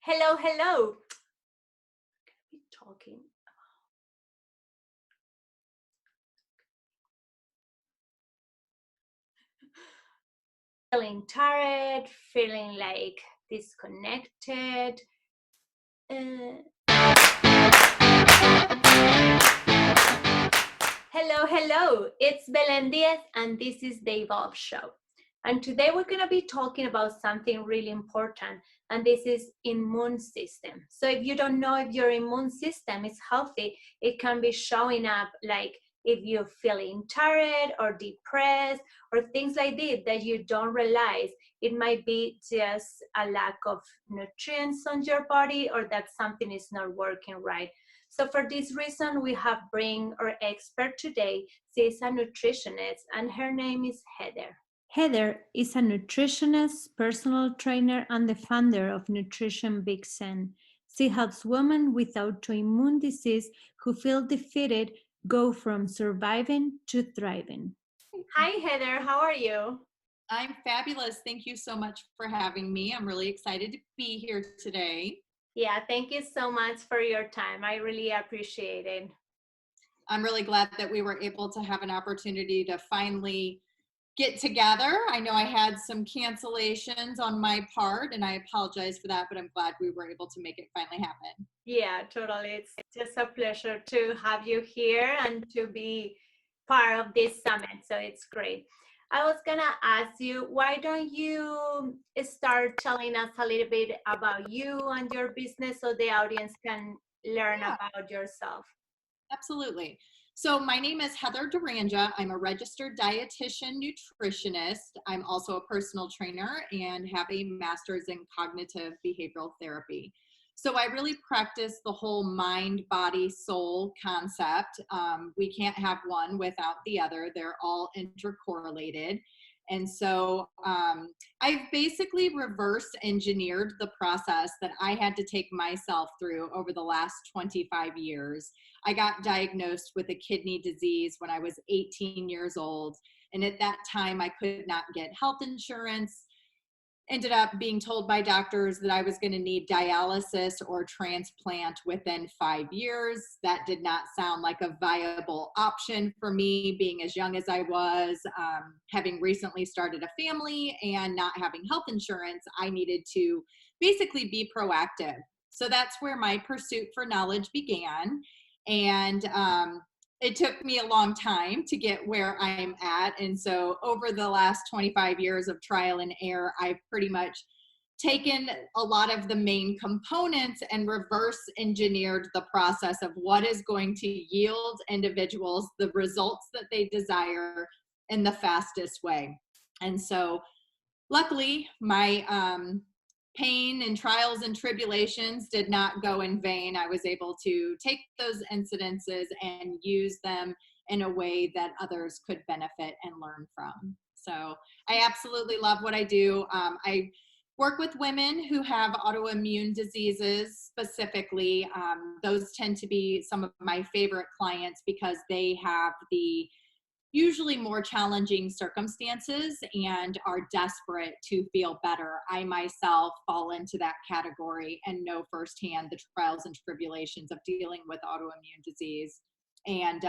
Hello, hello. We're talking. Feeling tired, feeling like disconnected. Uh, Hello, hello. It's Belen Diaz, and this is the E-volve show. And today we're going to be talking about something really important, and this is immune system. So if you don't know if your immune system is healthy, it can be showing up like if you're feeling tired or depressed or things like this that you don't realize. It might be just a lack of nutrients on your body or that something is not working right. So for this reason, we have bring our expert today. She is a nutritionist and her name is Heather. Heather is a nutritionist, personal trainer, and the founder of Nutrition Big Sen. She helps women with autoimmune disease who feel defeated go from surviving to thriving. Hi, Heather. How are you? I'm fabulous. Thank you so much for having me. I'm really excited to be here today. Yeah, thank you so much for your time. I really appreciate it. I'm really glad that we were able to have an opportunity to finally get together. I know I had some cancellations on my part, and I apologize for that, but I'm glad we were able to make it finally happen. Yeah, totally. It's just a pleasure to have you here and to be part of this summit. So it's great. I was gonna ask you, why don't you start telling us a little bit about you and your business so the audience can learn Yeah, about yourself? absolutely. So my name is Heather Deranja. I'm a registered dietitian nutritionist. I'm also a personal trainer and have a master's in cognitive behavioral therapy. So I really practice the whole mind, body, soul concept. We can't have one without the other. They're all intercorrelated. And so I've basically reverse engineered the process that I had to take myself through over the last 25 years. I got diagnosed with a kidney disease when I was 18 years old. And at that time, I could not get health insurance. Ended up being told by doctors that I was going to need dialysis or transplant within 5 years. That did not sound like a viable option for me, being as young as I was, having recently started a family and not having health insurance. I needed to basically be proactive. So that's where my pursuit for knowledge began. And it took me a long time to get where I'm at. And so over the last 25 years of trial and error, I've pretty much taken a lot of the main components and reverse engineered the process of what is going to yield individuals the results that they desire in the fastest way. And so luckily, my pain and trials and tribulations did not go in vain. I was able to take those incidences and use them in a way that others could benefit and learn from. So I absolutely love what I do. I work with women who have autoimmune diseases specifically. Those tend to be some of my favorite clients because they have the usually more challenging circumstances and are desperate to feel better. I myself fall into that category and know firsthand the trials and tribulations of dealing with autoimmune disease. And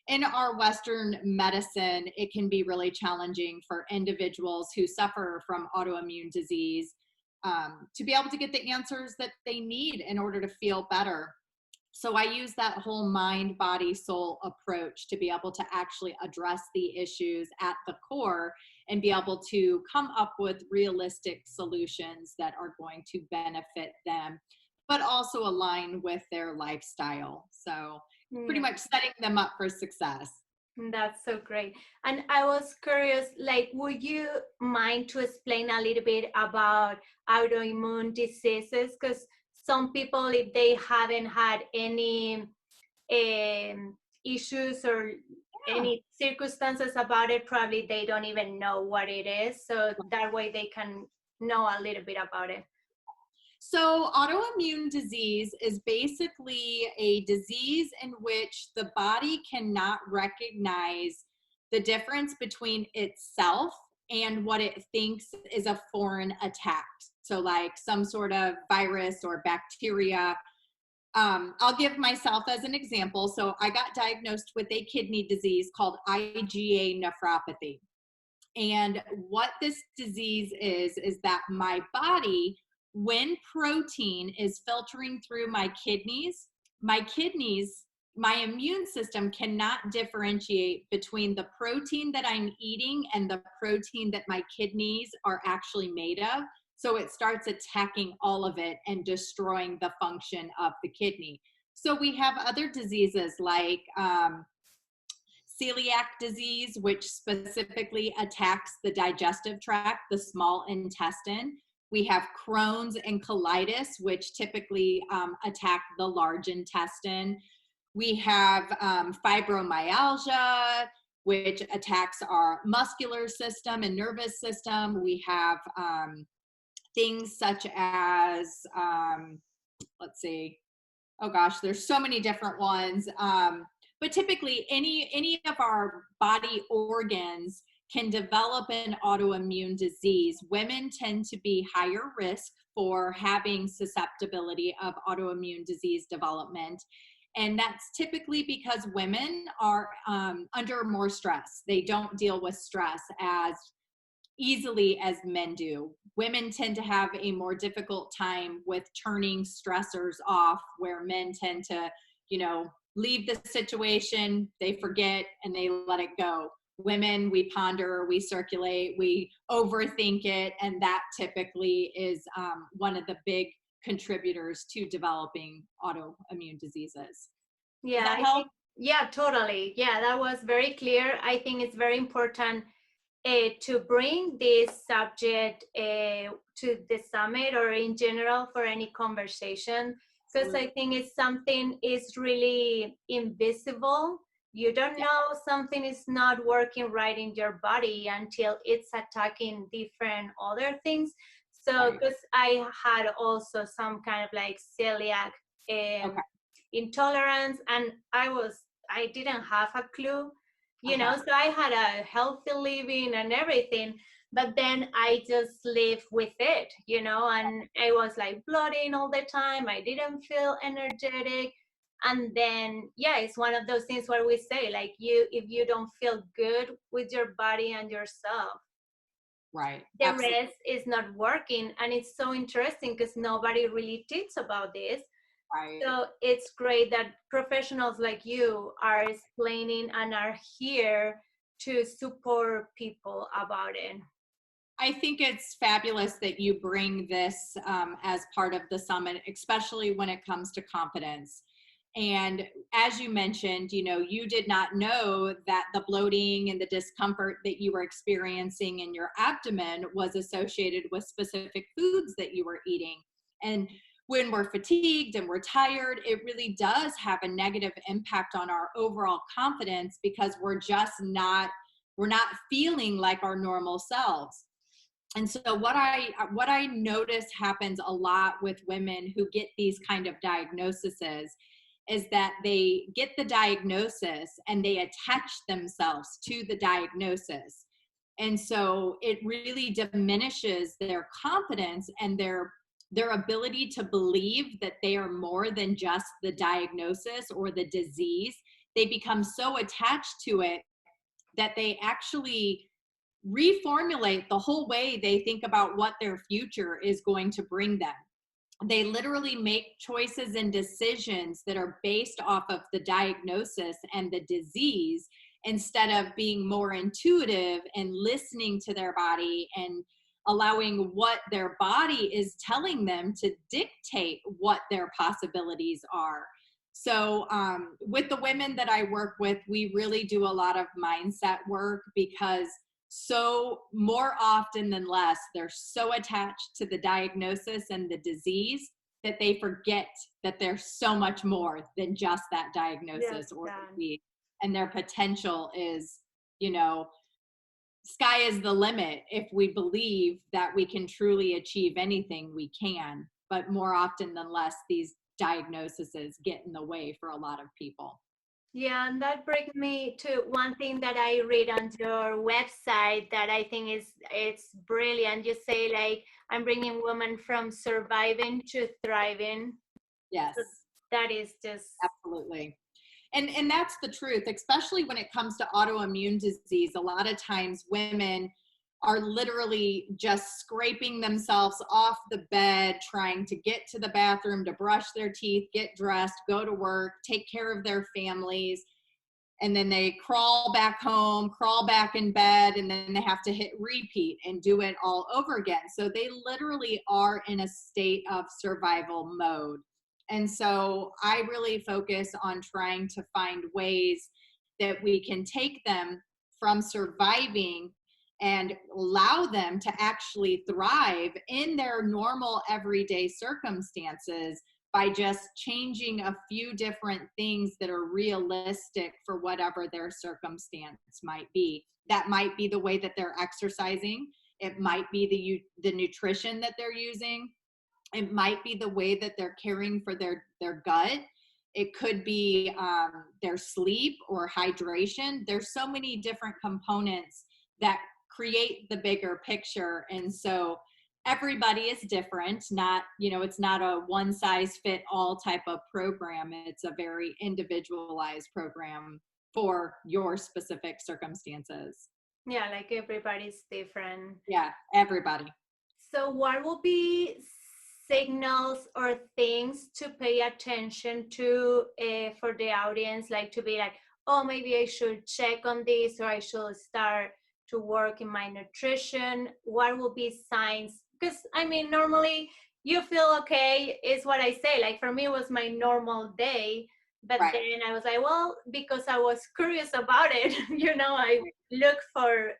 in our Western medicine, it can be really challenging for individuals who suffer from autoimmune disease to be able to get the answers that they need in order to feel better. So I use that whole mind, body, soul approach to be able to actually address the issues at the core and be able to come up with realistic solutions that are going to benefit them, but also align with their lifestyle. So pretty Yeah. much setting them up for success. That's so great. And I was curious, like, would you mind to explain a little bit about autoimmune diseases? Because some people, if they haven't had any issues or Yeah. any circumstances about it, probably they don't even know what it is. So that way they can know a little bit about it. So, autoimmune disease is basically a disease in which the body cannot recognize the difference between itself and what it thinks is a foreign attack. So like some sort of virus or bacteria. I'll give myself as an example. So I got diagnosed with a kidney disease called IgA nephropathy. And what this disease is that my body, when protein is filtering through my kidneys, my immune system cannot differentiate between the protein that I'm eating and the protein that my kidneys are actually made of. So it starts attacking all of it and destroying the function of the kidney. So we have other diseases like celiac disease, which specifically attacks the digestive tract, the small intestine. We have Crohn's and colitis, which typically attack the large intestine. We have fibromyalgia, which attacks our muscular system and nervous system. We have things such as, let's see, oh gosh, there's so many different ones. But typically any of our body organs can develop an autoimmune disease. Women tend to be higher risk for having susceptibility of autoimmune disease development. And that's typically because women are under more stress. They don't deal with stress as easily as men do. Women tend to have a more difficult time with turning stressors off, where men tend to, leave the situation, they forget, and they let it go. Women, we ponder, we circulate, we overthink it, and that typically is one of the big contributors to developing autoimmune diseases. Yeah, Does that help? yeah, totally. Yeah, that was very clear. I think it's very important to bring this subject to the summit or in general for any conversation, because I think it's something is really invisible. You don't know something is not working right in your body until it's attacking different other things. So because I had also some kind of like celiac intolerance, and I didn't have a clue, so I had a healthy living and everything, but then I just lived with it, and I was like bloating all the time. I didn't feel energetic. And then, it's one of those things where we say, like, if you don't feel good with your body and yourself, the Absolutely. rest is not working. And it's so interesting because nobody really teaches about this. So it's great that professionals like you are explaining and are here to support people about it. I think it's fabulous that you bring this as part of the summit, especially when it comes to confidence. And as you mentioned, you did not know that the bloating and the discomfort that you were experiencing in your abdomen was associated with specific foods that you were eating. And when we're fatigued and we're tired, it really does have a negative impact on our overall confidence, because we're not feeling like our normal selves. And so what I notice happens a lot with women who get these kind of diagnoses is that they get the diagnosis and they attach themselves to the diagnosis. And so it really diminishes their confidence and their ability to believe that they are more than just the diagnosis or the disease. They become so attached to it that they actually reformulate the whole way they think about what their future is going to bring them. They literally make choices and decisions that are based off of the diagnosis and the disease, instead of being more intuitive and listening to their body and allowing what their body is telling them to dictate what their possibilities are. So with the women that I work with, we really do a lot of mindset work, because so more often than less, they're so attached to the diagnosis and the disease that they forget that there's so much more than just that diagnosis or disease. And their potential is, sky is the limit. If we believe that we can truly achieve anything, we can. But more often than less, these diagnoses get in the way for a lot of people. Yeah, and that brings me to one thing that I read on your website that I think it's brilliant. You say like I'm bringing women from surviving to thriving. Yes, So that is just absolutely. And that's the truth, especially when it comes to autoimmune disease. A lot of times women are literally just scraping themselves off the bed, trying to get to the bathroom, to brush their teeth, get dressed, go to work, take care of their families. And then they crawl back home, crawl back in bed, and then they have to hit repeat and do it all over again. So they literally are in a state of survival mode. And so I really focus on trying to find ways that we can take them from surviving and allow them to actually thrive in their normal everyday circumstances by just changing a few different things that are realistic for whatever their circumstance might be. That might be the way that they're exercising. It might be the nutrition that they're using. It might be the way that they're caring for their gut. It could be their sleep or hydration. There's so many different components that create the bigger picture. And so everybody is different. Not, it's not a one size fit all type of program. It's a very individualized program for your specific circumstances. yeah, like everybody's different. Yeah, everybody. So what will be signals or things to pay attention to for the audience, like to be like, oh, maybe I should check on this or I should start to work in my nutrition? What will be signs? Because I mean, normally you feel okay, is what I say. Like for me, it was my normal day. But Right. then I was like, well, because I was curious about it, I look for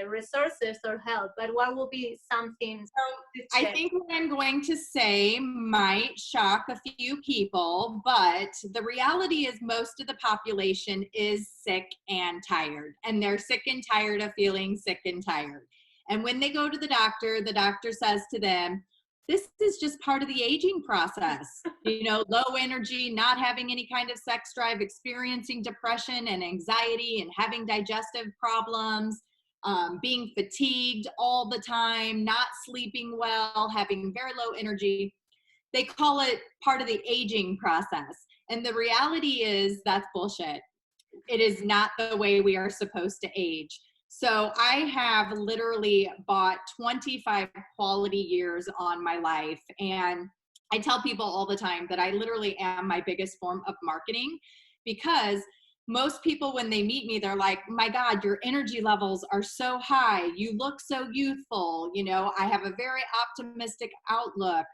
resources or help. But what will be something to I check? think what I'm going to say might shock a few people, but the reality is most of the population is sick and tired, and they're sick and tired of feeling sick and tired. And when they go to the doctor says to them, this is just part of the aging process. Low energy, not having any kind of sex drive, experiencing depression and anxiety, and having digestive problems, being fatigued all the time, not sleeping well, having very low energy. They call it part of the aging process. And the reality is that's bullshit. It is not the way we are supposed to age. So I have literally bought 25 quality years on my life. And I tell people all the time that I literally am my biggest form of marketing, because most people, when they meet me, they're like, my God, your energy levels are so high. You look so youthful. I have a very optimistic outlook.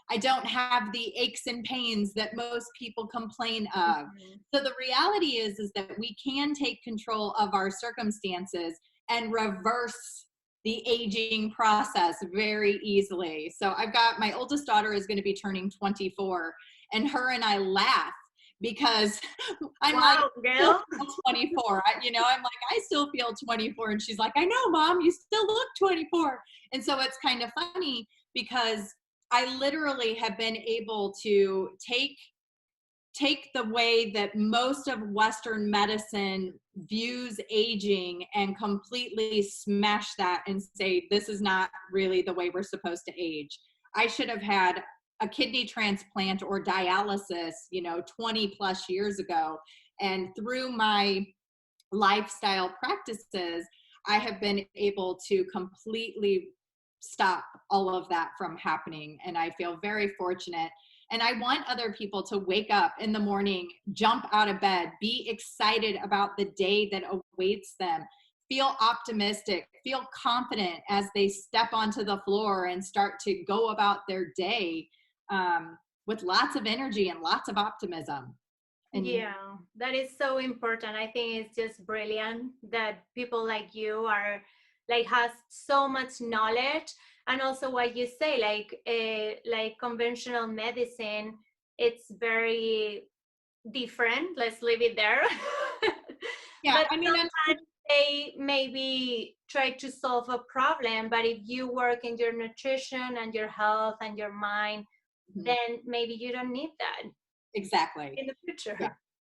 I don't have the aches and pains that most people complain of. Mhm. So the reality is that we can take control of our circumstances and reverse the aging process very easily. So I've got, my oldest daughter is going to be turning 24, and her and I laugh because I'm like, Wow, I still girl. feel 24. I'm like, I still feel 24. And she's like, I know, Mom, you still look 24. And so it's kind of funny because I literally have been able to take the way that most of Western medicine views aging and completely smash that and say, this is not really the way we're supposed to age. I should have had a kidney transplant or dialysis, 20 plus years ago. And through my lifestyle practices, I have been able to completely stop all of that from happening. And I feel very fortunate. And I want other people to wake up in the morning, jump out of bed, be excited about the day that awaits them, feel optimistic, feel confident as they step onto the floor and start to go about their day with lots of energy and lots of optimism. And Yeah, that is so important. I think it's just brilliant that people like you are like has so much knowledge, and also what you say, like conventional medicine, it's very different. Let's leave it there. yeah, But I mean, sometimes they maybe try to solve a problem, but if you work in your nutrition and your health and your mind, then maybe you don't need that exactly. in the future. Yeah.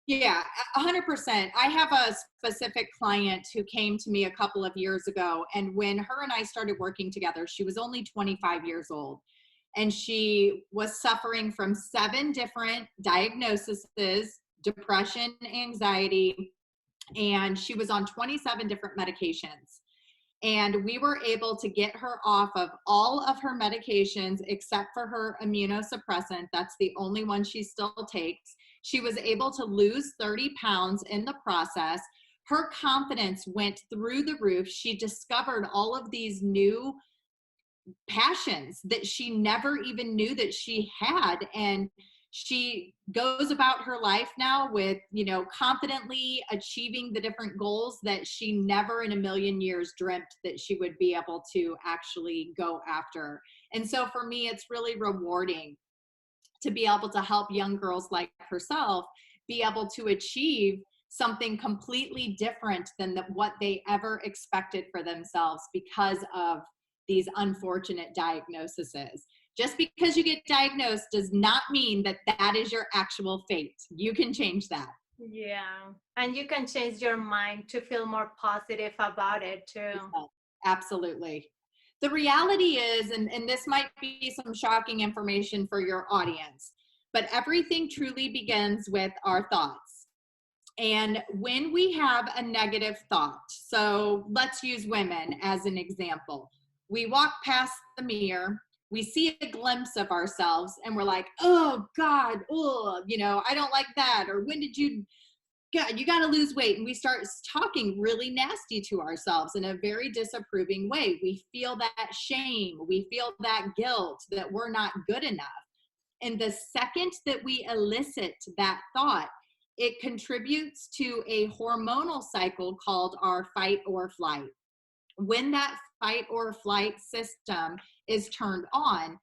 Yeah, 100%. I have a specific client who came to me a couple of years ago, and when her and I started working together, she was only 25 years old, and she was suffering from 7 different diagnoses: depression, anxiety, and she was on 27 different medications. And we were able to get her off of all of her medications except for her immunosuppressant. That's the only one she still takes. She was able to lose 30 pounds in the process. Her confidence went through the roof. She discovered all of these new passions that she never even knew that she had. And she goes about her life now with, confidently achieving the different goals that she never in a million years dreamt that she would be able to actually go after. And so for me, it's really rewarding to be able to help young girls like herself be able to achieve something completely different than what they ever expected for themselves because of these unfortunate diagnoses. Just because you get diagnosed does not mean that that is your actual fate. You can change that. Yeah. And you can change your mind to feel more positive about it too. Absolutely. The reality is, and this might be some shocking information for your audience, but everything truly begins with our thoughts. And when we have a negative thought, so let's use women as an example. We walk past the mirror, we see a glimpse of ourselves, and we're like, oh God, oh, I don't like that. Or when did you, God, you got to lose weight. And we start talking really nasty to ourselves in a very disapproving way. We feel that shame. We feel that guilt that we're not good enough. And the second that we elicit that thought, it contributes to a hormonal cycle called our fight or flight. When that fight or flight system is turned on,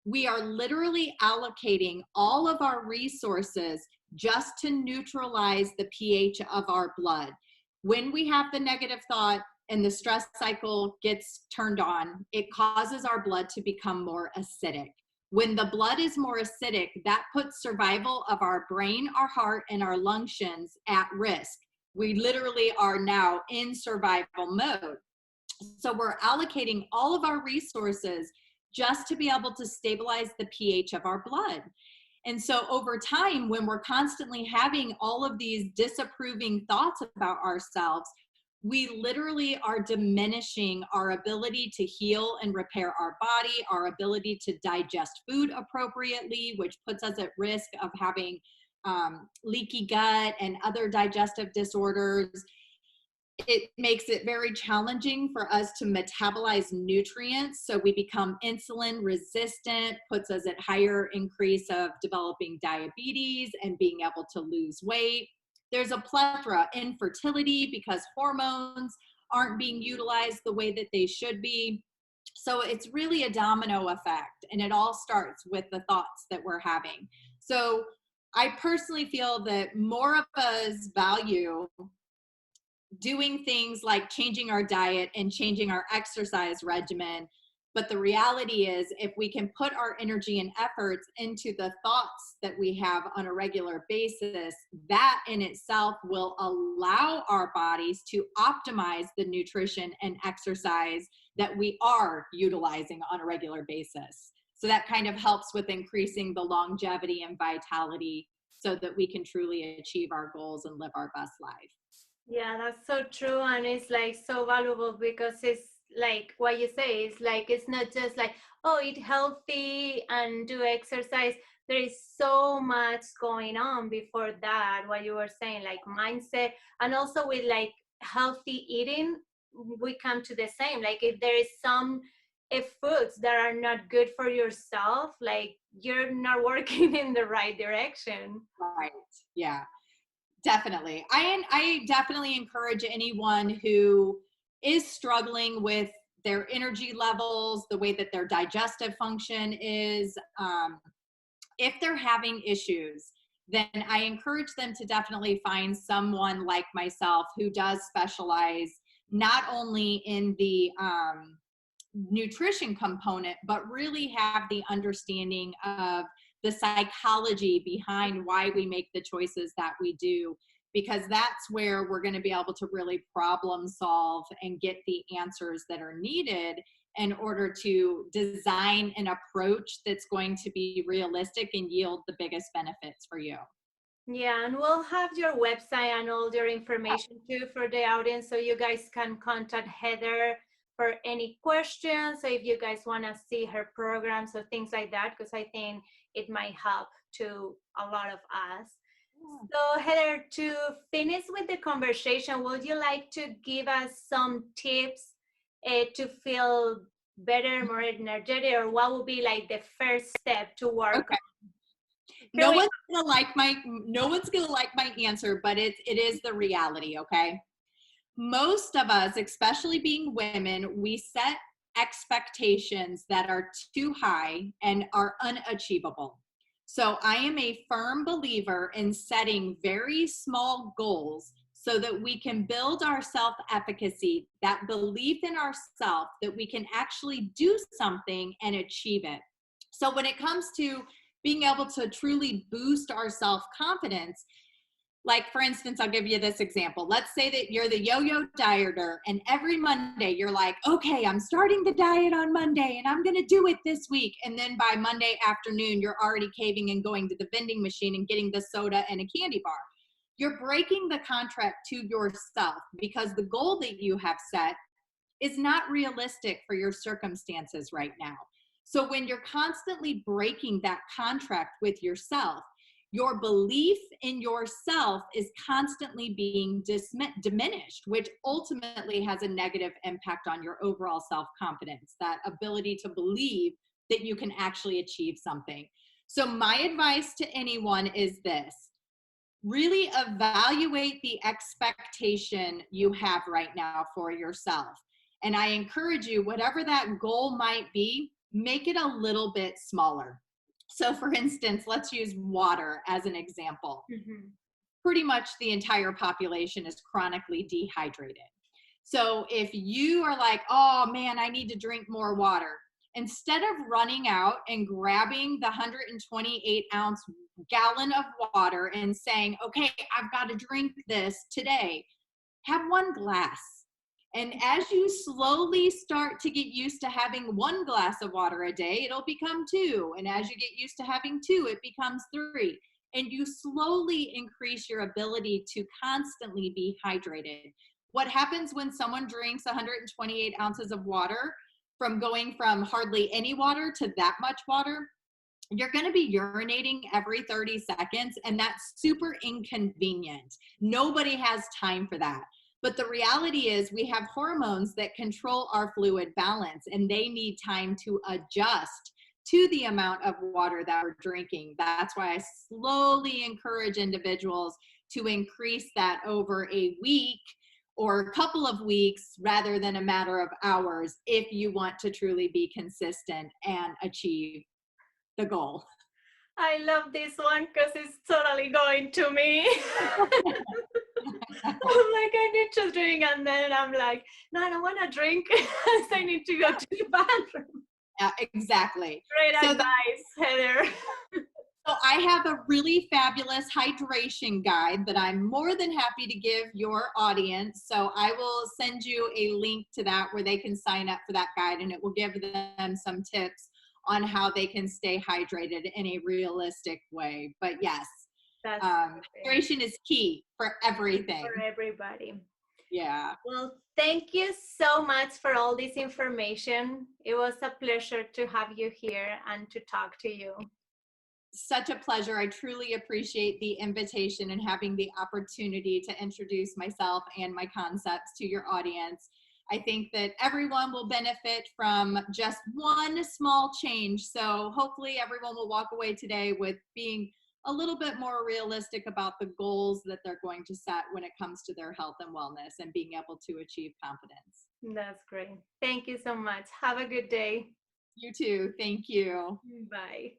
we are literally allocating all of our resources just to neutralize the pH of our blood. When we have the negative thought and the stress cycle gets turned on, it causes our blood to become more acidic. When the blood is more acidic, that puts survival of our brain, our heart, and our functions at risk. We literally are now in survival mode. So we're allocating all of our resources just to be able to stabilize the pH of our blood. And so over time, when we're constantly having all of these disapproving thoughts about ourselves, we literally are diminishing our ability to heal and repair our body, our ability to digest food appropriately, which puts us at risk of having leaky gut and other digestive disorders. It makes it very challenging for us to metabolize nutrients. So we become insulin resistant, puts us at higher increase of developing diabetes and being able to lose weight. There's a plethora: infertility because hormones aren't being utilized the way that they should be. So it's really a domino effect, and it all starts with the thoughts that we're having. So I personally feel that more of us value doing things like changing our diet and changing our exercise regimen. But the reality is, if we can put our energy and efforts into the thoughts that we have on a regular basis, that in itself will allow our bodies to optimize the nutrition and exercise that we are utilizing on a regular basis. So that kind of helps with increasing the longevity and vitality so that we can truly achieve our goals and live our best life. Yeah, that's so true. And it's like so valuable because it's like what you say, it's like it's not just like, oh, eat healthy and do exercise. There is so much going on before that, what you were saying, like mindset. And also with like healthy eating, we come to the same. Like if there is some foods that are not good for yourself, like you're not working in the right direction. Right. Yeah. Definitely. I definitely encourage anyone who is struggling with their energy levels, the way that their digestive function is, if they're having issues, then I encourage them to definitely find someone like myself who does specialize not only in the nutrition component, but really have the understanding of the psychology behind why we make the choices that we do, because that's where we're going to be able to really problem solve and get the answers that are needed in order to design an approach that's going to be realistic and yield the biggest benefits for you. Yeah, and we'll have your website and all your information too for the audience, so you guys can contact Heather for any questions. So if you guys want to see her programs or things like that, because I think it might help to a lot of us. So Heather, to finish with the conversation, would you like to give us some tips to feel better, more energetic, or what would be like the first step to work Okay. No one's gonna like my answer, but it is the reality, okay? Most of us, especially being women, we set expectations that are too high and are unachievable. So I am a firm believer in setting very small goals so that we can build our self-efficacy, that belief in ourselves that we can actually do something and achieve it. So when it comes to being able to truly boost our self-confidence, like for instance, I'll give you this example. Let's say that you're the yo-yo dieter and every Monday you're like, okay, I'm starting the diet on Monday and I'm going to do it this week. And then by Monday afternoon, you're already caving and going to the vending machine and getting the soda and a candy bar. You're breaking the contract to yourself because the goal that you have set is not realistic for your circumstances right now. So when you're constantly breaking that contract with yourself, your belief in yourself is constantly being diminished, which ultimately has a negative impact on your overall self-confidence, that ability to believe that you can actually achieve something. So my advice to anyone is this: really evaluate the expectation you have right now for yourself. And I encourage you, whatever that goal might be, make it a little bit smaller. So for instance, let's use water as an example. Mm-hmm. Pretty much the entire population is chronically dehydrated. So if you are like, oh man, I need to drink more water, instead of running out and grabbing the 128-ounce gallon of water and saying, okay, I've got to drink this today, have one glass. And as you slowly start to get used to having one glass of water a day, it'll become two. And as you get used to having two, it becomes three. And you slowly increase your ability to constantly be hydrated. What happens when someone drinks 128 ounces of water, from going from hardly any water to that much water? You're going to be urinating every 30 seconds, and that's super inconvenient. Nobody has time for that. But the reality is we have hormones that control our fluid balance, and they need time to adjust to the amount of water that we're drinking. That's why I slowly encourage individuals to increase that over a week or a couple of weeks rather than a matter of hours if you want to truly be consistent and achieve the goal. I love this one because it's totally going to me. I'm like, I need to drink, and then I'm like, no, I don't want to drink. So I need to go to the bathroom. Exactly. Great advice, Heather. So I have a really fabulous hydration guide that I'm more than happy to give your audience. So I will send you a link to that where they can sign up for that guide, and it will give them some tips on how they can stay hydrated in a realistic way. But yes, hydration is key for everything. For everybody. Yeah. Well, thank you so much for all this information. It was a pleasure to have you here and to talk to you. Such a pleasure. I truly appreciate the invitation and having the opportunity to introduce myself and my concepts to your audience. I think that everyone will benefit from just one small change. So hopefully everyone will walk away today with being a little bit more realistic about the goals that they're going to set when it comes to their health and wellness and being able to achieve confidence. That's great. Thank you so much. Have a good day. You too. Thank you. Bye.